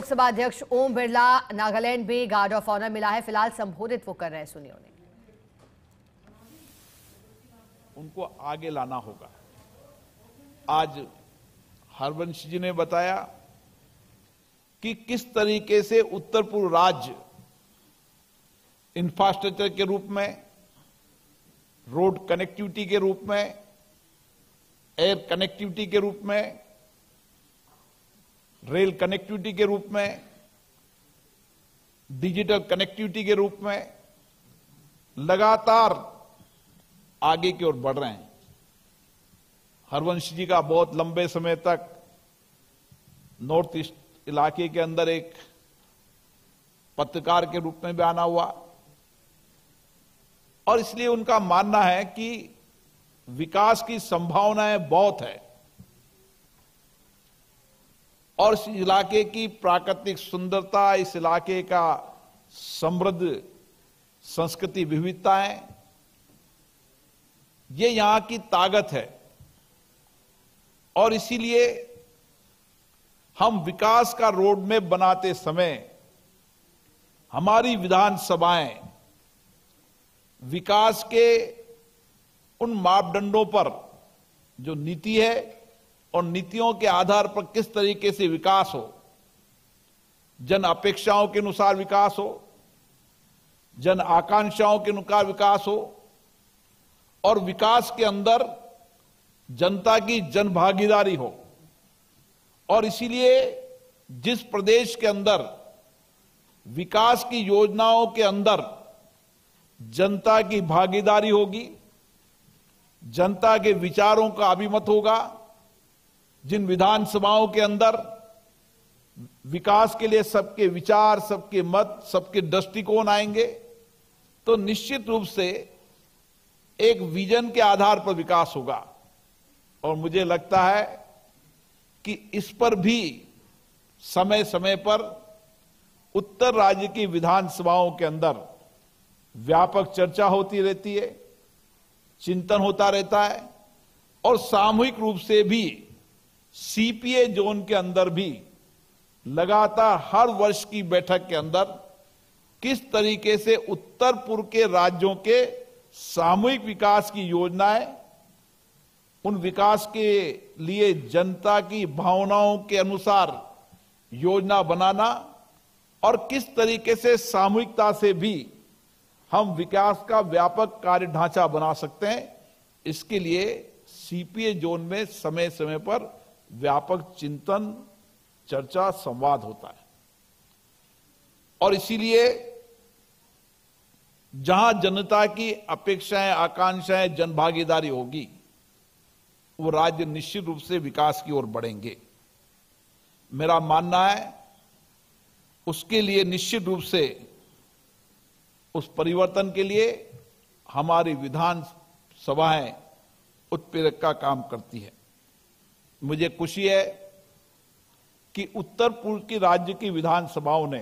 लोकसभा अध्यक्ष ओम बिरला नागालैंड में guard of honour मिला है। फिलहाल संबोधित वो कर रहे हैं, सुनिए उन्हें। उनको आगे लाना होगा। आज हरवंश जी ने बताया कि किस तरीके से उत्तर पूर्व राज्य इंफ्रास्ट्रक्चर के रूप में, रोड कनेक्टिविटी के रूप में, एयर कनेक्टिविटी के रूप में, रेल कनेक्टिविटी के रूप में, डिजिटल कनेक्टिविटी के रूप में लगातार आगे की ओर बढ़ रहे हैं। हरवंश जी का बहुत लंबे समय तक नॉर्थ ईस्ट इलाके के अंदर एक पत्रकार के रूप में भी आना हुआ और इसलिए उनका मानना है कि विकास की संभावनाएं बहुत है और इस इलाके की प्राकृतिक सुंदरता, इस इलाके का समृद्ध संस्कृति विविधताएं, ये यहां की ताकत है और इसीलिए हम विकास का रोड मैप बनाते समय हमारी विधानसभाएं विकास के उन मापदंडों पर जो नीति है और नीतियों के आधार पर किस तरीके से विकास हो, जन अपेक्षाओं के अनुसार विकास हो, जन आकांक्षाओं के अनुसार विकास हो और विकास के अंदर जनता की जन भागीदारी हो। और इसीलिए जिस प्रदेश के अंदर विकास की योजनाओं के अंदर जनता की भागीदारी होगी, जनता के विचारों का अभिमत होगा, जिन विधानसभाओं के अंदर विकास के लिए सबके विचार, सबके मत, सबके दृष्टिकोण आएंगे, तो निश्चित रूप से एक विजन के आधार पर विकास होगा। और मुझे लगता है कि इस पर भी समय समय पर उत्तर राज्य की विधानसभाओं के अंदर व्यापक चर्चा होती रहती है, चिंतन होता रहता है और सामूहिक रूप से भी सीपीए जोन के अंदर भी लगातार हर वर्ष की बैठक के अंदर किस तरीके से उत्तर पूर्व के राज्यों के सामूहिक विकास की योजनाएं, उन विकास के लिए जनता की भावनाओं के अनुसार योजना बनाना और किस तरीके से सामूहिकता से भी हम विकास का व्यापक कार्य ढांचा बना सकते हैं, इसके लिए सीपीए जोन में समय समय पर व्यापक चिंतन, चर्चा, संवाद होता है। और इसीलिए जहां जनता की अपेक्षाएं, आकांक्षाएं, जनभागीदारी होगी, वो राज्य निश्चित रूप से विकास की ओर बढ़ेंगे। मेरा मानना है उसके लिए निश्चित रूप से, उस परिवर्तन के लिए हमारी विधान सभाएं उत्प्रेरक का काम करती है। मुझे खुशी है कि उत्तर पूर्व की राज्य की विधानसभाओं ने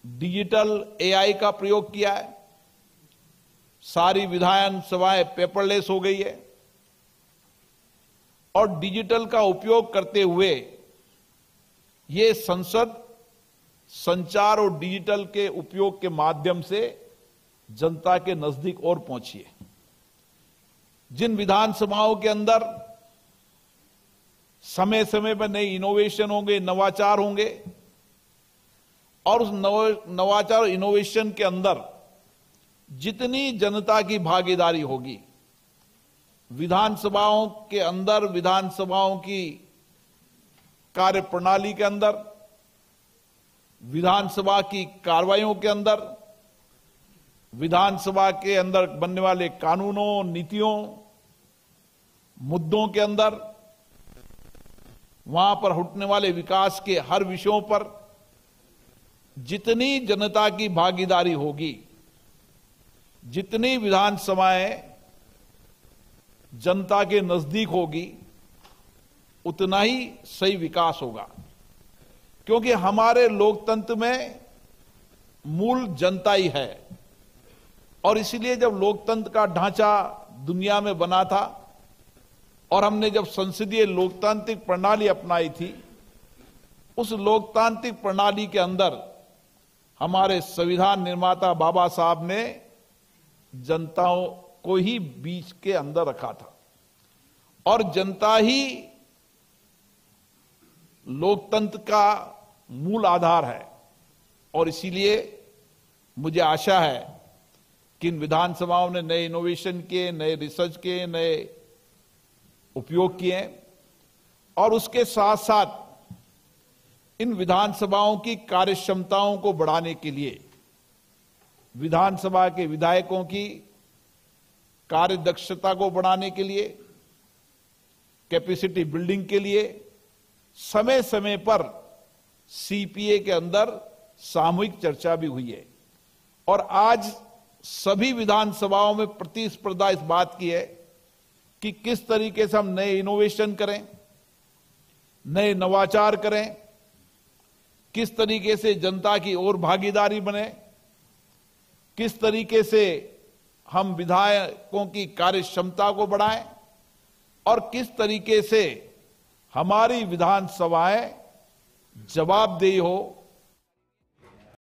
डिजिटल एआई का प्रयोग किया है। सारी विधानसभाएं पेपरलेस हो गई है और डिजिटल का उपयोग करते हुए ये संसद संचार और डिजिटल के उपयोग के माध्यम से जनता के नजदीक और पहुंची है। जिन विधानसभाओं के अंदर समय समय पर नई इनोवेशन होंगे, नवाचार होंगे और उस नवाचार और इनोवेशन के अंदर जितनी जनता की भागीदारी होगी, विधानसभाओं के अंदर, विधानसभाओं की कार्य प्रणाली के अंदर, विधानसभा की कार्रवाइयों के अंदर, विधानसभा के अंदर बनने वाले कानूनों, नीतियों, मुद्दों के अंदर, वहां पर उठने वाले विकास के हर विषयों पर जितनी जनता की भागीदारी होगी, जितनी विधानसभाएं जनता के नजदीक होगी, उतना ही सही विकास होगा। क्योंकि हमारे लोकतंत्र में मूल जनता ही है और इसलिए जब लोकतंत्र का ढांचा दुनिया में बना था और हमने जब संसदीय लोकतांत्रिक प्रणाली अपनाई थी उस लोकतांत्रिक प्रणाली के अंदर हमारे संविधान निर्माता बाबा साहब ने जनताओं को ही बीच के अंदर रखा था और जनता ही लोकतंत्र का मूल आधार है। और इसीलिए मुझे आशा है कि इन विधानसभाओं ने नए इनोवेशन किए, नए रिसर्च किए, नए उपयोग किए और उसके साथ साथ इन विधानसभाओं की कार्यक्षमताओं को बढ़ाने के लिए विधानसभा के विधायकों की कार्यदक्षता को बढ़ाने के लिए, कैपेसिटी बिल्डिंग के लिए समय समय पर सीपीए के अंदर सामूहिक चर्चा भी हुई है। और आज सभी विधानसभाओं में प्रतिस्पर्धा इस बात की है कि किस तरीके से हम नए इनोवेशन करें, नए नवाचार करें, किस तरीके से जनता की और भागीदारी बने, किस तरीके से हम विधायकों की कार्यक्षमता को बढ़ाएं और किस तरीके से हमारी विधानसभाएं जवाबदेही हो,